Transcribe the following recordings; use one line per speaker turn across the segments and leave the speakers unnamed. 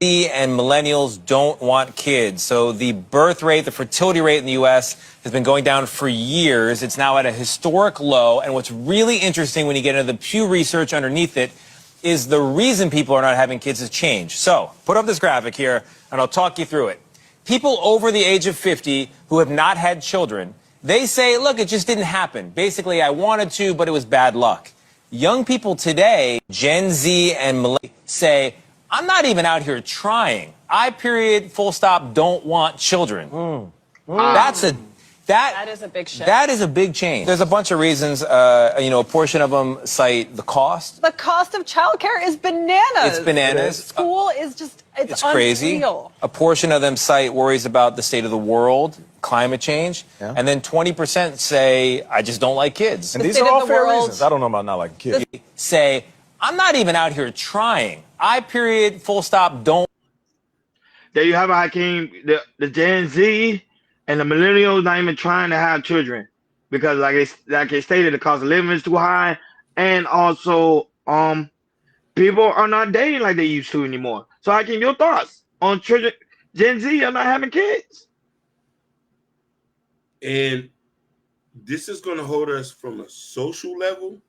And millennials don't want kids. So the birth rate, the fertility rate in the U.S. has been going down for years. It's now at a historic low. And what's really interesting when you get into the Pew Research underneath it is the reason people are not having kids has changed. So put up this graphic here, and I'll talk you through it. People over the age of 50 who have not had children, they say, look, it just didn't happen. Basically, I wanted to, but it was bad luck. Young people today, Gen Z and millennials, say, I'm not even out here trying. I, period, full stop, don't want children. That
is a big shift.
That is a big change. There's a bunch of reasons. A portion of them cite the cost.
The cost of childcare is bananas.
It's bananas.
School is just, it's
crazy.
Unreal.
A portion of them cite worries about the state of the world, climate change. Yeah. And then 20% say, I just don't like kids.
And these are all fair reasons. I don't know about not liking kids.
Say, I'm not even out here trying. I, period, full stop, don't.
There you have it, Hakeem. The Gen Z and the millennials not even trying to have children because, like it stated, the cost of living is too high, and also people are not dating like they used to anymore. So, Hakeem, your thoughts on children? Gen Z are not having kids,
and this is going to hold us from a social level,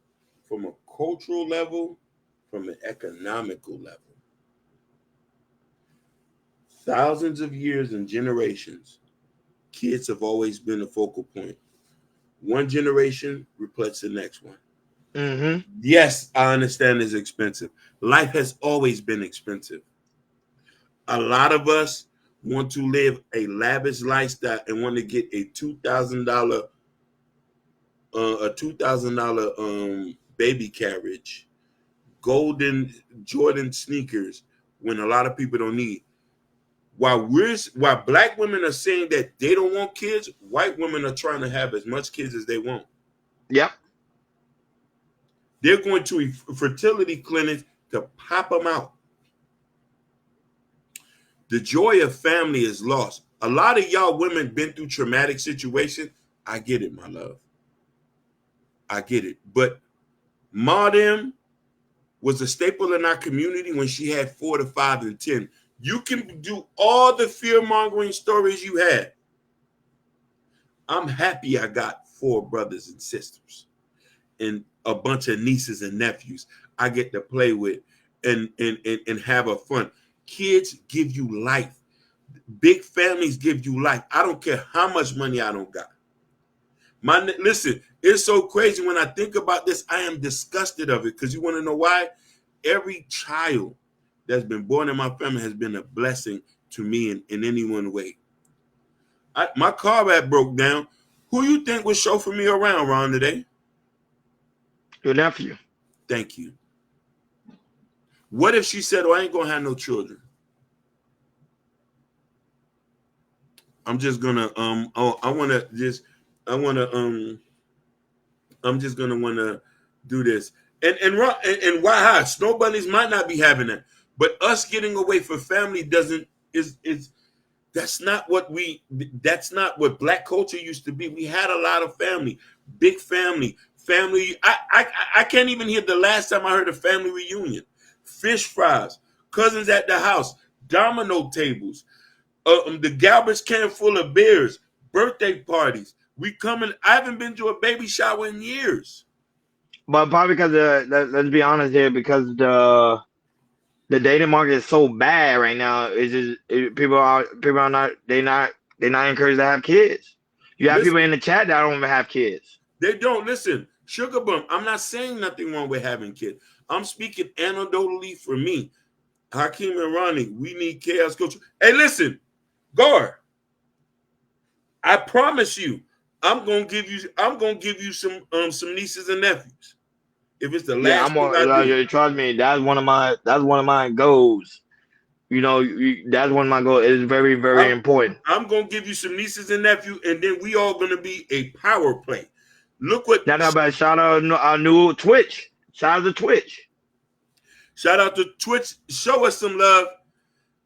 from a cultural level, from an economical level. Thousands of years and generations, kids have always been a focal point. One generation replaces the next one.
Mm-hmm.
Yes, I understand it's expensive. Life has always been expensive. A lot of us want to live a lavish lifestyle and want to get a $2,000 baby carriage, golden Jordan sneakers, when a lot of people don't need. While black women are saying that they don't want kids, white women are trying to have as much kids as they want.
Yep.
They're going to fertility clinics to pop them out. The joy of family is lost. A lot of y'all women been through traumatic situations. I get it, my love. I get it. But Ma them was a staple in our community when she had 4 to 5 and 10. You can do all the fear-mongering stories you had. I'm happy I got 4 brothers and sisters and a bunch of nieces and nephews I get to play with and have a fun. Kids give you life. Big families give you life. I don't care how much money I don't got. Listen, it's so crazy when I think about this. I am disgusted of it because you want to know why? Every child that's been born in my family has been a blessing to me in any one way. My car had broke down. Who you think would chauffeur me around, Ron, today?
Your nephew.
Thank you. What if she said, I ain't going to have no children? I'm just going to, I'm just going to want to do this. And why high? Snow bunnies might not be having that. But us getting away from family that's not what black culture used to be. We had a lot of family, big family. I can't even hear the last time I heard a family reunion. Fish fries, cousins at the house, domino tables, the Galbert's can full of beers, birthday parties. I haven't been to a baby shower in years.
But probably because let's be honest here, because the dating market is so bad right now. People are not encouraged to have kids. You have people in the chat that don't even have kids.
They don't. Listen, Sugar Bum, I'm not saying nothing wrong with having kids. I'm speaking anecdotally for me. Hakeem and Ronnie, we need chaos culture. Hey, listen, Gar, I promise you, I'm gonna give you some nieces and nephews. If it's the last
trust me, that's one of my goals. That's one of my goals. It's very, very important.
I'm gonna give you some nieces and nephews, and then we all gonna be a power play. Look what.
Shout out our new Twitch. Shout out to Twitch.
Shout out to Twitch. Show us some love,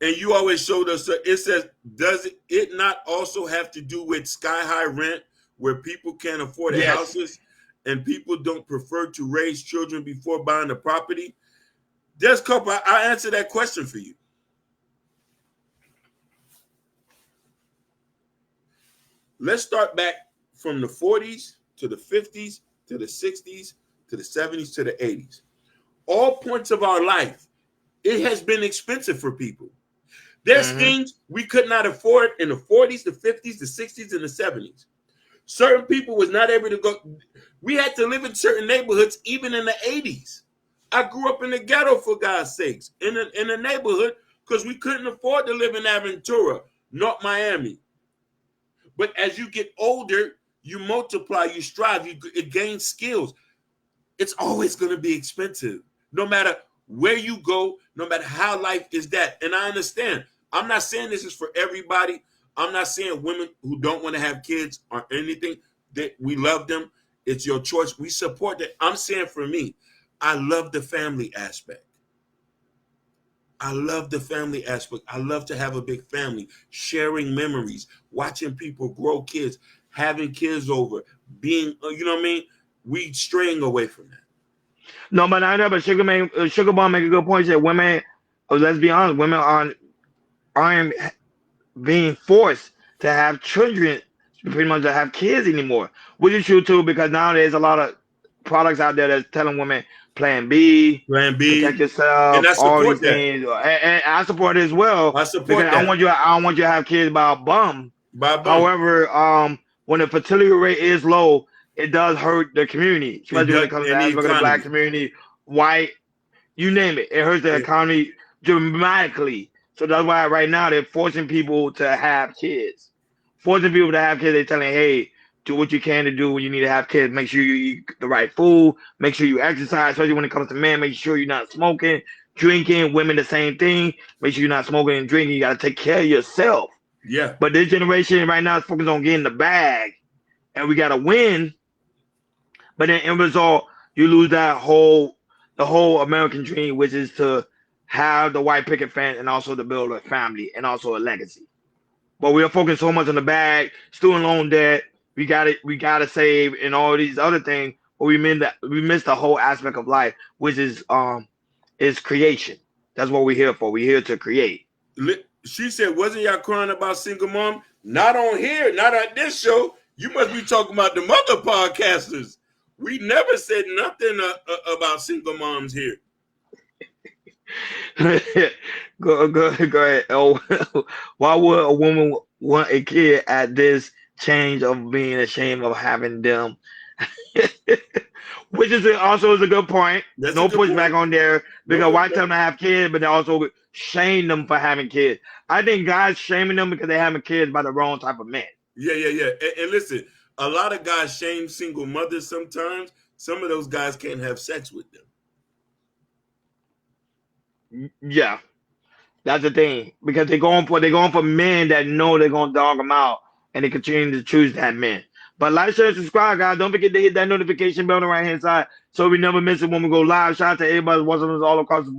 and you always showed us. It says, does it not also have to do with sky high rent, where people can't afford their houses? And people don't prefer to raise children before buying a property? Just I answer that question for you. Let's start back from the 40s to the 50s to the 60s to the 70s to the 80s. All points of our life, it has been expensive for people. There's things we could not afford in the 40s, the 50s, the 60s, and the 70s. Certain people was not able to go. We had to live in certain neighborhoods even in the 80s. I grew up in the ghetto, for God's sakes, in a neighborhood, because we couldn't afford to live in Aventura, not Miami. But as you get older, you multiply, you strive, you gain skills. It's always going to be expensive, no matter where you go, no matter how life is that. And I understand. I'm not saying this is for everybody. I'm not saying women who don't want to have kids or anything, that we love them. It's your choice. We support that. I'm saying for me, I love the family aspect. I love the family aspect. I love to have a big family, sharing memories, watching people grow kids, having kids over, being, you know what I mean? We straying away from that.
No, but I know, but Sugar Bomb make a good point. He said women, let's be honest, women aren't being forced to have children, pretty much to have kids anymore, which is true too, because now there's a lot of products out there that's telling women Plan B, protect yourself,
and I
all these
support that.
things, and I support it as well.
I support
because
that.
I don't want you to have kids by a bum. However, when the fertility rate is low, it does hurt the community, especially when it comes to the Black community, white, you name it. It hurts the economy dramatically. So that's why right now they're forcing people to have kids. Forcing people to have kids. They're telling, hey, do what you can to do when you need to have kids. Make sure you eat the right food. Make sure you exercise, especially when it comes to men. Make sure you're not smoking, drinking. Women, the same thing. Make sure you're not smoking and drinking. You got to take care of yourself.
Yeah.
But this generation right now is focused on getting the bag, and we got to win. But then in result, you lose the whole American dream, which is to have the white picket fence and also to build a family and also a legacy. But we are focused so much on the bag, student loan debt. We gotta save and all these other things. But we miss the whole aspect of life, which is creation. That's what we're here for. We're here to create.
She said, wasn't y'all crying about single mom? Not on here, not on this show. You must be talking about the other podcasters. We never said nothing about single moms here.
Go ahead. Oh, why would a woman want a kid at this change of being ashamed of having them? Which is also is a good point.
That's
no pushback on there, because why tell them to have kids, but they also shame them for having kids. I think guys shaming them because they're having kids by the wrong type of men.
Yeah. And listen, a lot of guys shame single mothers sometimes. Some of those guys can't have sex with them.
Yeah, that's the thing, because they're going for men that know they're gonna dog them out, and they continue to choose that man. But like, share, subscribe, guys. Don't forget to hit that notification bell on the right hand side so we never miss it when we go live. Shout out to everybody watching us all across the board.